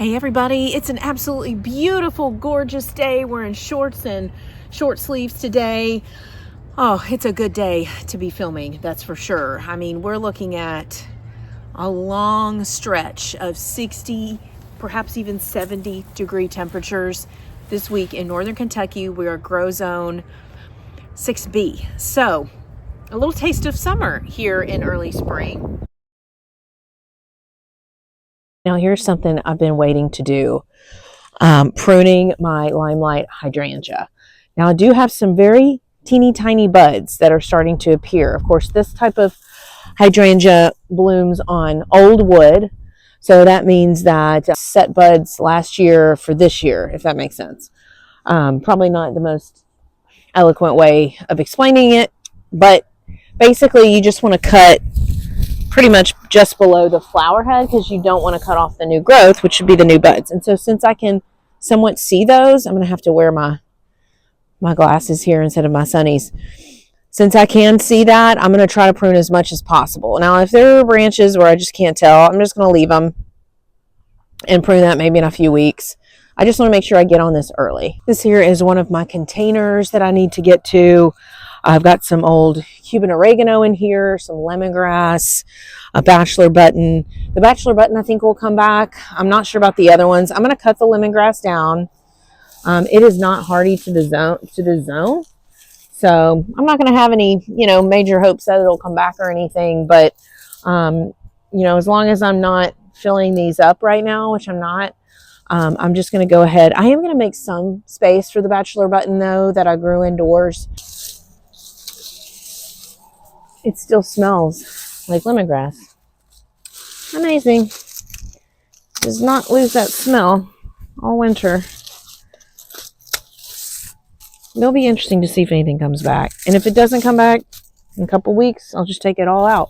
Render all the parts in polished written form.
Hey everybody, it's an absolutely beautiful, gorgeous day. We're in shorts and short sleeves today. Oh, it's a good day to be filming, that's for sure. I mean, we're looking at a long stretch of 60, perhaps even 70-degree temperatures this week in northern Kentucky. We are grow zone 6B. So, a little taste of summer here in early spring. Now here's something I've been waiting to do, pruning my limelight hydrangea. Now I do have some very teeny tiny buds that are starting to appear. Of course, this type of hydrangea blooms on old wood, so that means that set buds last year for this year, if that makes sense. Probably not the most eloquent way of explaining it, but basically you just want to cut pretty much just below the flower head because you don't want to cut off the new growth, which should be the new buds. And so since I can somewhat see those, I'm going to have to wear my glasses here instead of my sunnies. Since I can see that, I'm going to try to prune as much as possible. Now, if there are branches where I just can't tell, I'm just going to leave them and prune that maybe in a few weeks. I just want to make sure I get on this early. This here is one of my containers that I need to get to. I've got some old Cuban oregano in here, some lemongrass, a bachelor button. The bachelor button I think will come back. I'm not sure about the other ones. I'm going to cut the lemongrass down. It is not hardy to the zone. So I'm not going to have any, major hopes that it'll come back or anything. But, as long as I'm not filling these up right now, which I'm not, I'm just going to go ahead. I am going to make some space for the bachelor button, though, that I grew indoors. It still smells like lemongrass. Amazing. Does not lose that smell all winter. It'll be interesting to see if anything comes back. And if it doesn't come back in a couple weeks, I'll just take it all out.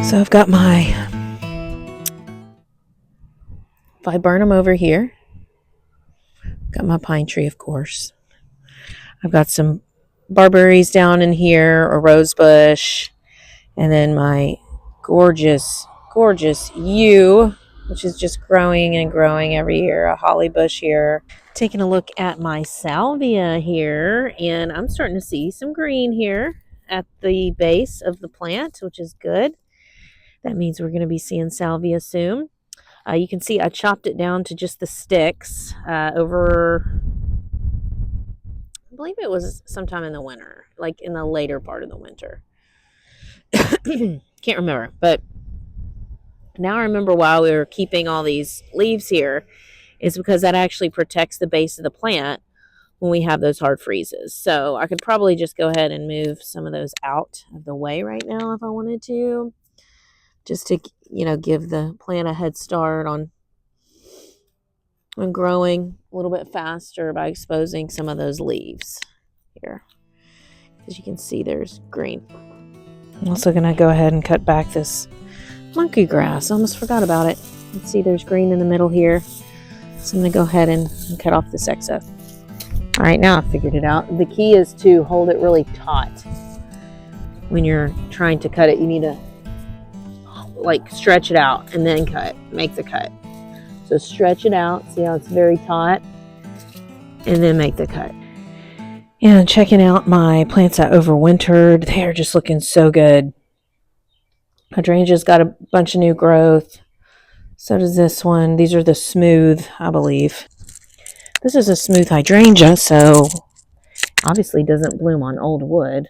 So I've got if I burn them over here, got my pine tree, of course. I've got some barberries down in here, a rose bush, and then my gorgeous, gorgeous yew, which is just growing and growing every year, a holly bush here. Taking a look at my salvia here, and I'm starting to see some green here at the base of the plant, which is good. That means we're going to be seeing salvia soon. You can see I chopped it down to just the sticks over, I believe it was sometime in the winter, like in the later part of the winter. Can't remember, but now I remember why we were keeping all these leaves here is because that actually protects the base of the plant when we have those hard freezes. So I could probably just go ahead and move some of those out of the way right now if I wanted to, just to, give the plant a head start on growing a little bit faster by exposing some of those leaves here. As you can see, there's green. I'm also going to go ahead and cut back this monkey grass. I almost forgot about it. Let's see, there's green in the middle here. So I'm going to go ahead and cut off this excess. All right, now I figured it out. The key is to hold it really taut. When you're trying to cut it, you need to stretch it out and then make the cut. So stretch it out, see how it's very taut, and then make the cut. And checking out my plants that overwintered, they're just looking so good. Hydrangea's got a bunch of new growth. So does this one. These are the smooth, I believe. This is a smooth hydrangea, so obviously doesn't bloom on old wood.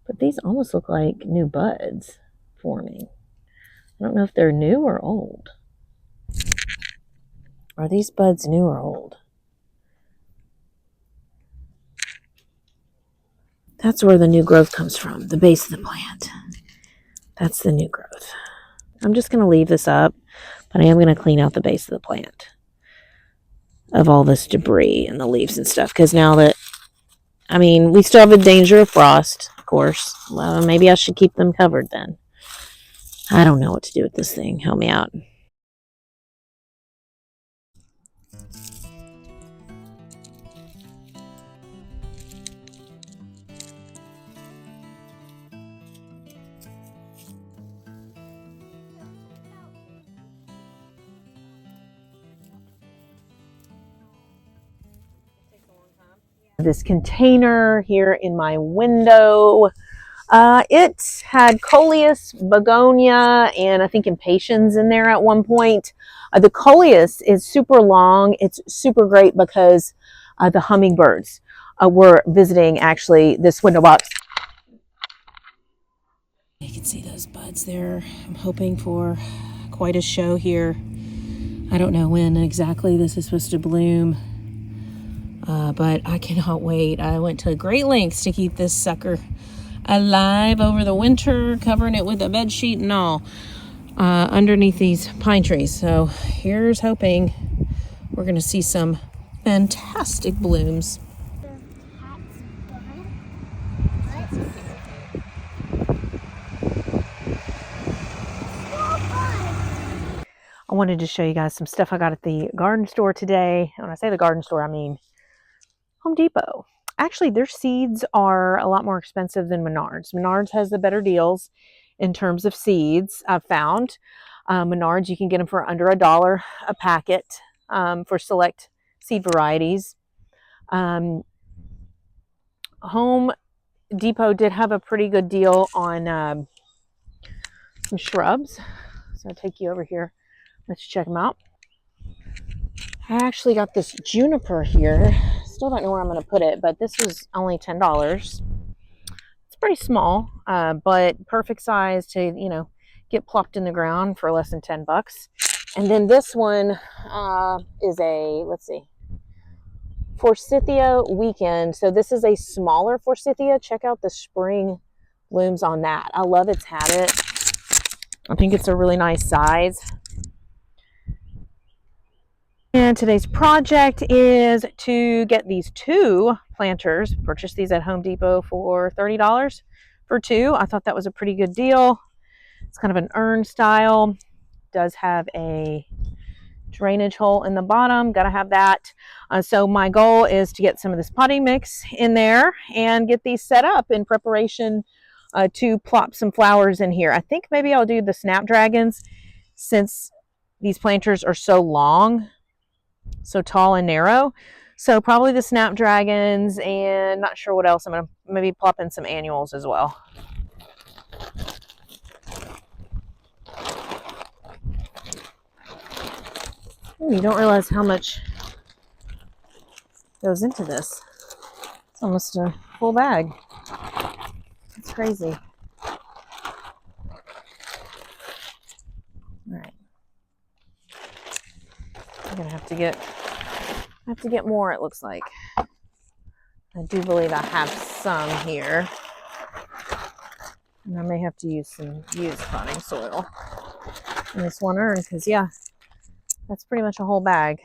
But these almost look like new buds forming. I don't know if they're new or old. Are these buds new or old? That's where the new growth comes from, the base of the plant. That's the new growth. I'm just going to leave this up, but I am going to clean out the base of the plant of all this debris and the leaves and stuff, because now that, we still have a danger of frost, of course. Well, maybe I should keep them covered then. I don't know what to do with this thing. Help me out. This container here in my window. It had coleus, begonia, and I think impatiens in there at one point. The coleus is super long. It's super great because the hummingbirds were visiting actually this window box. You can see those buds there. I'm hoping for quite a show here. I don't know when exactly this is supposed to bloom, but I cannot wait. I went to great lengths to keep this sucker alive over the winter, covering it with a bed sheet and all underneath these pine trees. So here's hoping we're going to see some fantastic blooms. I wanted to show you guys some stuff I got at the garden store today. When I say the garden store, I mean Home Depot. Actually, their seeds are a lot more expensive than Menards. Menards has the better deals in terms of seeds, I've found. Menards, you can get them for under $1 a packet for select seed varieties. Home Depot did have a pretty good deal on some shrubs. So I'll take you over here. Let's check them out. I actually got this juniper here. Still don't know where I'm going to put it, but this was only $10. It's pretty small, but perfect size to, get plopped in the ground for less than 10 bucks. And then this one is a, let's see, Forsythia Weekend. So this is a smaller Forsythia. Check out the spring blooms on that. I love its habit. I think it's a really nice size. And today's project is to get these two planters. Purchased these at Home Depot for $30 for two. I thought that was a pretty good deal. It's kind of an urn style. Does have a drainage hole in the bottom. Got to have that. So my goal is to get some of this potting mix in there and get these set up in preparation to plop some flowers in here. I think maybe I'll do the snapdragons since these planters are so long, so tall and narrow. So probably the snapdragons, and not sure what else. I'm going to maybe plop in some annuals as well. You don't realize how much goes into this. It's almost a full bag. It's crazy. All right. I'm gonna have to get more, it looks like. I do believe I have some here. And I may have to use some used potting soil in this one urn, because yeah, that's pretty much a whole bag.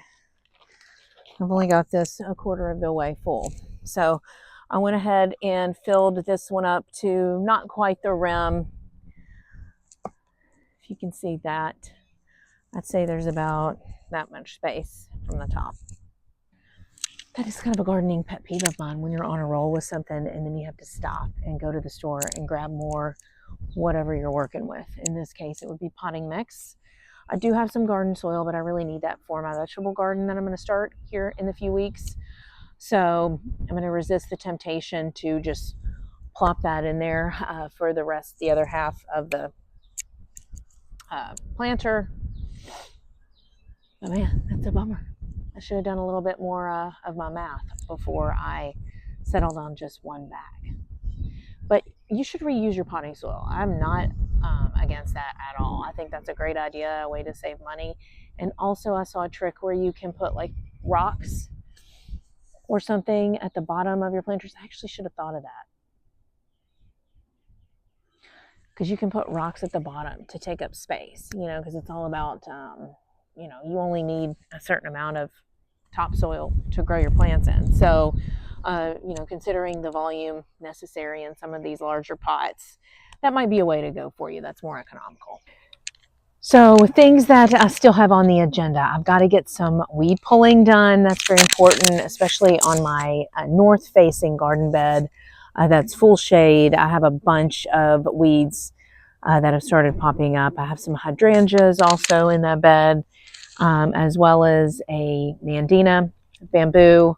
I've only got this a quarter of the way full. So I went ahead and filled this one up to not quite the rim. If you can see that, I'd say there's about that much space from the top. That is kind of a gardening pet peeve of mine, when you're on a roll with something and then you have to stop and go to the store and grab more, whatever you're working with. In this case, it would be potting mix. I do have some garden soil, but I really need that for my vegetable garden that I'm going to start here in a few weeks. So I'm going to resist the temptation to just plop that in there for the other half of the planter. But man, that's a bummer. I should have done a little bit more of my math before I settled on just one bag. But you should reuse your potting soil. I'm not against that at all. I think that's a great idea, a way to save money. And also I saw a trick where you can put like rocks or something at the bottom of your planters. I actually should have thought of that, because you can put rocks at the bottom to take up space, because it's all about, you only need a certain amount of topsoil to grow your plants in. So, considering the volume necessary in some of these larger pots, that might be a way to go for you. That's more economical. So things that I still have on the agenda, I've got to get some weed pulling done. That's very important, especially on my north-facing garden bed that's full shade. I have a bunch of weeds that have started popping up. I have some hydrangeas also in that bed, as well as a nandina, bamboo,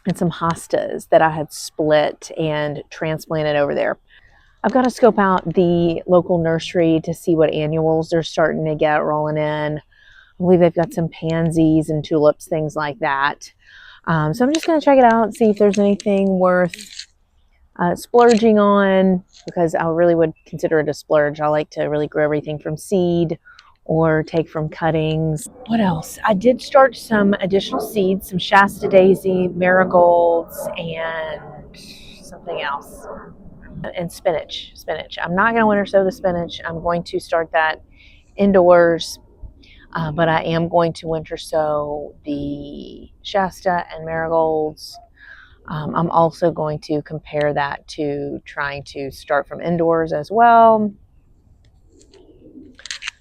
and some hostas that I had split and transplanted over there. I've got to scope out the local nursery to see what annuals they're starting to get rolling in. I believe they've got some pansies and tulips, things like that. So I'm just going to check it out, see if there's anything worth splurging on, because I really would consider it a splurge. I like to really grow everything from seed or take from cuttings. What else? I did start some additional seeds, some Shasta daisy, marigolds, and something else. And spinach. I'm not going to winter sow the spinach. I'm going to start that indoors, but I am going to winter sow the Shasta and marigolds. I'm also going to compare that to trying to start from indoors as well.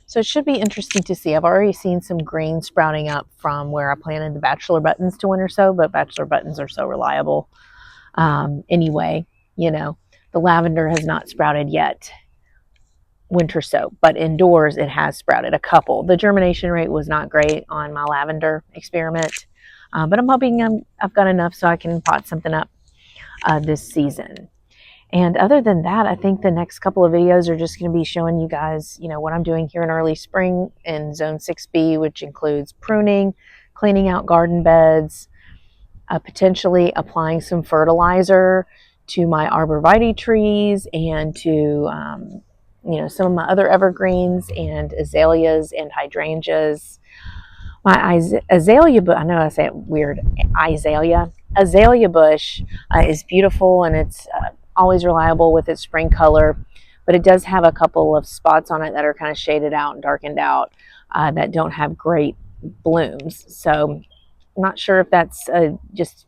So it should be interesting to see. I've already seen some green sprouting up from where I planted the bachelor buttons to winter sow, but bachelor buttons are so reliable. Anyway, you know, the lavender has not sprouted yet winter sow, but indoors it has sprouted a couple. The germination rate was not great on my lavender experiment, but I'm hoping I've got enough so I can pot something up this season. And other than that, I think the next couple of videos are just going to be showing you guys, what I'm doing here in early spring in Zone 6B, which includes pruning, cleaning out garden beds, potentially applying some fertilizer to my arborvitae trees and to, some of my other evergreens and azaleas and hydrangeas. My azalea, I know I say it weird, azalea bush is beautiful, and it's always reliable with its spring color, but it does have a couple of spots on it that are kind of shaded out and darkened out that don't have great blooms. So I'm not sure if that's just,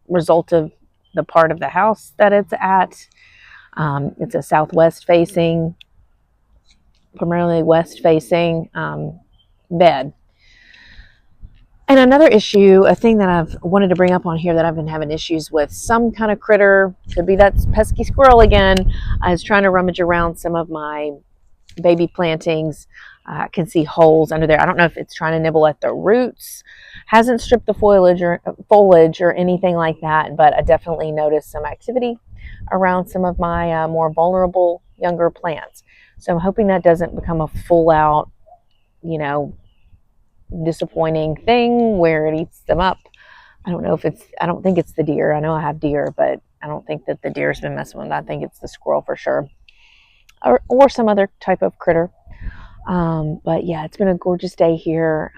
result of the part of the house that it's at. It's a southwest facing, primarily west facing bed. And another issue, a thing that I've wanted to bring up on here that I've been having issues with, some kind of critter, could be that pesky squirrel again, is trying to rummage around some of my baby plantings. I can see holes under there. I don't know if it's trying to nibble at the roots. Hasn't stripped the foliage or anything like that, but I definitely noticed some activity around some of my more vulnerable younger plants. So I'm hoping that doesn't become a full out, disappointing thing where it eats them up. I don't think it's the deer. I know I have deer, but I don't think that the deer's been messing with it. I think it's the squirrel for sure, or some other type of critter. But yeah, it's been a gorgeous day here.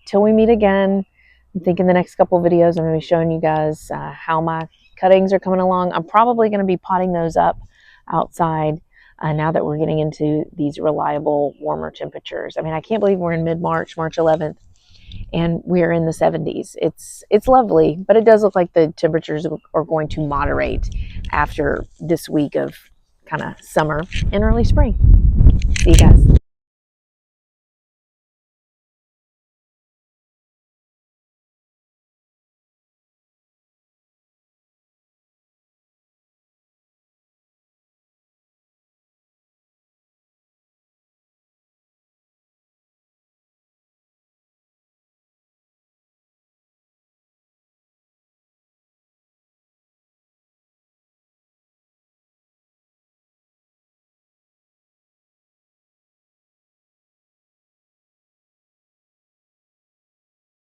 Till we meet again, I'm thinking the next couple of videos I'm going to be showing you guys how my cuttings are coming along. I'm probably going to be potting those up outside now that we're getting into these reliable warmer temperatures. I mean, I can't believe we're in mid-March, March 11th, and we're in the 70s. It's lovely, but it does look like the temperatures are going to moderate after this week of kind of summer and early spring. See you guys.